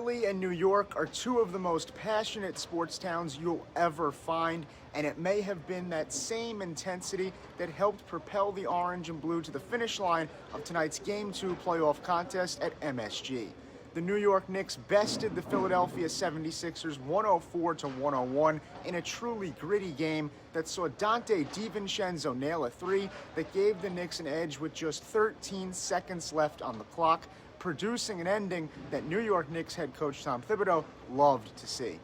Philly and New York are two of the most passionate sports towns you'll ever find, and it may have been that same intensity that helped propel the orange and blue to the finish line of tonight's Game 2 playoff contest at MSG. The New York Knicks bested the Philadelphia 76ers 104-101 in a truly gritty game that saw Dante DiVincenzo nail a three that gave the Knicks an edge with just 13 seconds left on the clock, producing an ending that New York Knicks head coach Tom Thibodeau loved to see.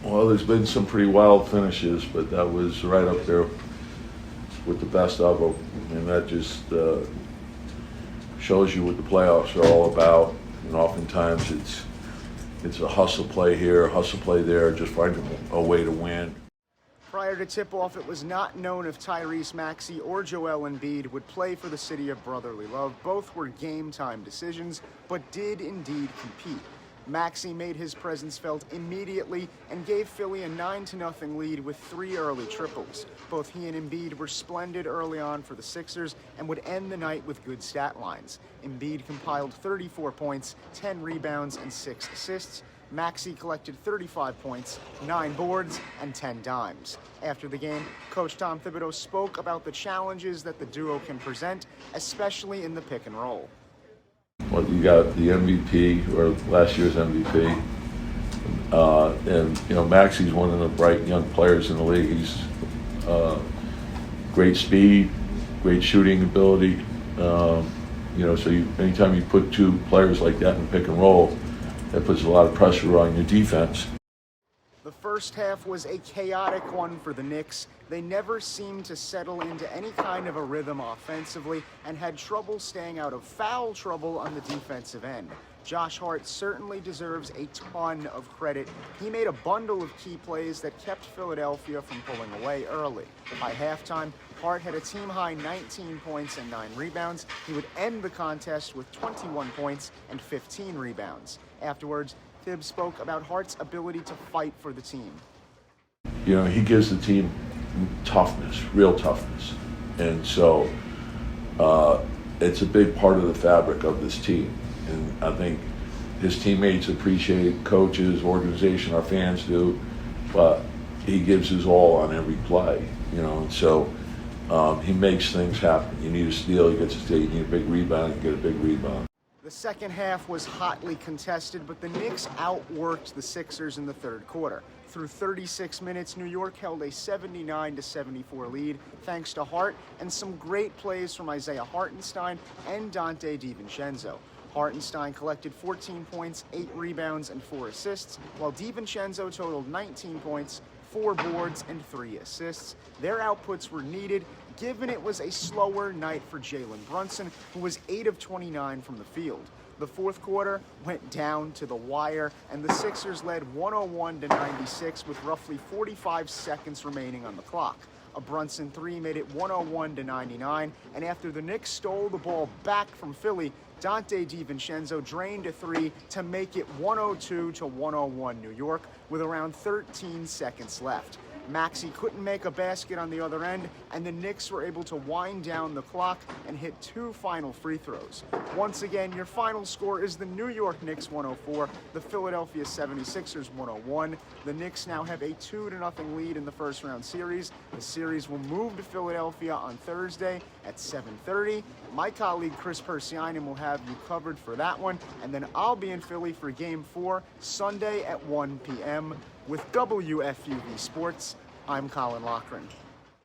Well, there's been some pretty wild finishes, but that was right up there with the best of them, and that just shows you what the playoffs are all about. And oftentimes it's a hustle play here, hustle play there, just finding a way to win. Prior to tip-off, it was not known if Tyrese Maxey or Joel Embiid would play for the city of brotherly love. Both were game-time decisions, but did indeed compete. Maxey made his presence felt immediately and gave Philly a 9-0 lead with 3 early triples. Both he and Embiid were splendid early on for the Sixers and would end the night with good stat lines. Embiid compiled 34 points, 10 rebounds, and 6 assists. Maxey collected 35 points, 9 boards, and 10 dimes. After the game, Coach Tom Thibodeau spoke about the challenges that the duo can present, especially in the pick and roll. Well, you got the MVP, or last year's MVP, and you know Maxey's one of the bright young players in the league. He's great speed, great shooting ability. So anytime you put two players like that in pick and roll, that puts a lot of pressure on your defense. The first half was a chaotic one for the Knicks. They never seemed to settle into any kind of a rhythm offensively and had trouble staying out of foul trouble on the defensive end. Josh Hart certainly deserves a ton of credit. He made a bundle of key plays that kept Philadelphia from pulling away early. By halftime, Hart had a team-high 19 points and 9 rebounds. He would end the contest with 21 points and 15 rebounds. Afterwards, Thibs spoke about Hart's ability to fight for the team. You know, he gives the team toughness, real toughness. And so it's a big part of the fabric of this team. And I think his teammates appreciate, coaches, organization, our fans do, but he gives his all on every play, you know, and so he makes things happen. You need a steal, he gets a steal. You need a big rebound, you get a big rebound. The second half was hotly contested, but the Knicks outworked the Sixers in the third quarter. Through 36 minutes, New York held a 79-74 lead thanks to Hart and some great plays from Isaiah Hartenstein and Dante DiVincenzo. Hartenstein collected 14 points, 8 rebounds, and 4 assists, while DiVincenzo totaled 19 points, 4 boards, and 3 assists. Their outputs were needed, given it was a slower night for Jalen Brunson, who was 8 of 29 from the field. The fourth quarter went down to the wire, and the Sixers led 101-96 with roughly 45 seconds remaining on the clock. A Brunson three made it 101-99, and after the Knicks stole the ball back from Philly, Dante DiVincenzo drained a three to make it 102-101 New York with around 13 seconds left. Maxey couldn't make a basket on the other end, and the Knicks were able to wind down the clock and hit 2 final free throws. Once again, your final score is the New York Knicks 104, the Philadelphia 76ers 101. The Knicks now have a 2-0 lead in the first round series. The series will move to Philadelphia on Thursday at 7:30. My colleague Chris Persianen will have you covered for that one, and then I'll be in Philly for Game 4 Sunday at 1 p.m. With WFUV Sports, I'm Colin Loughran.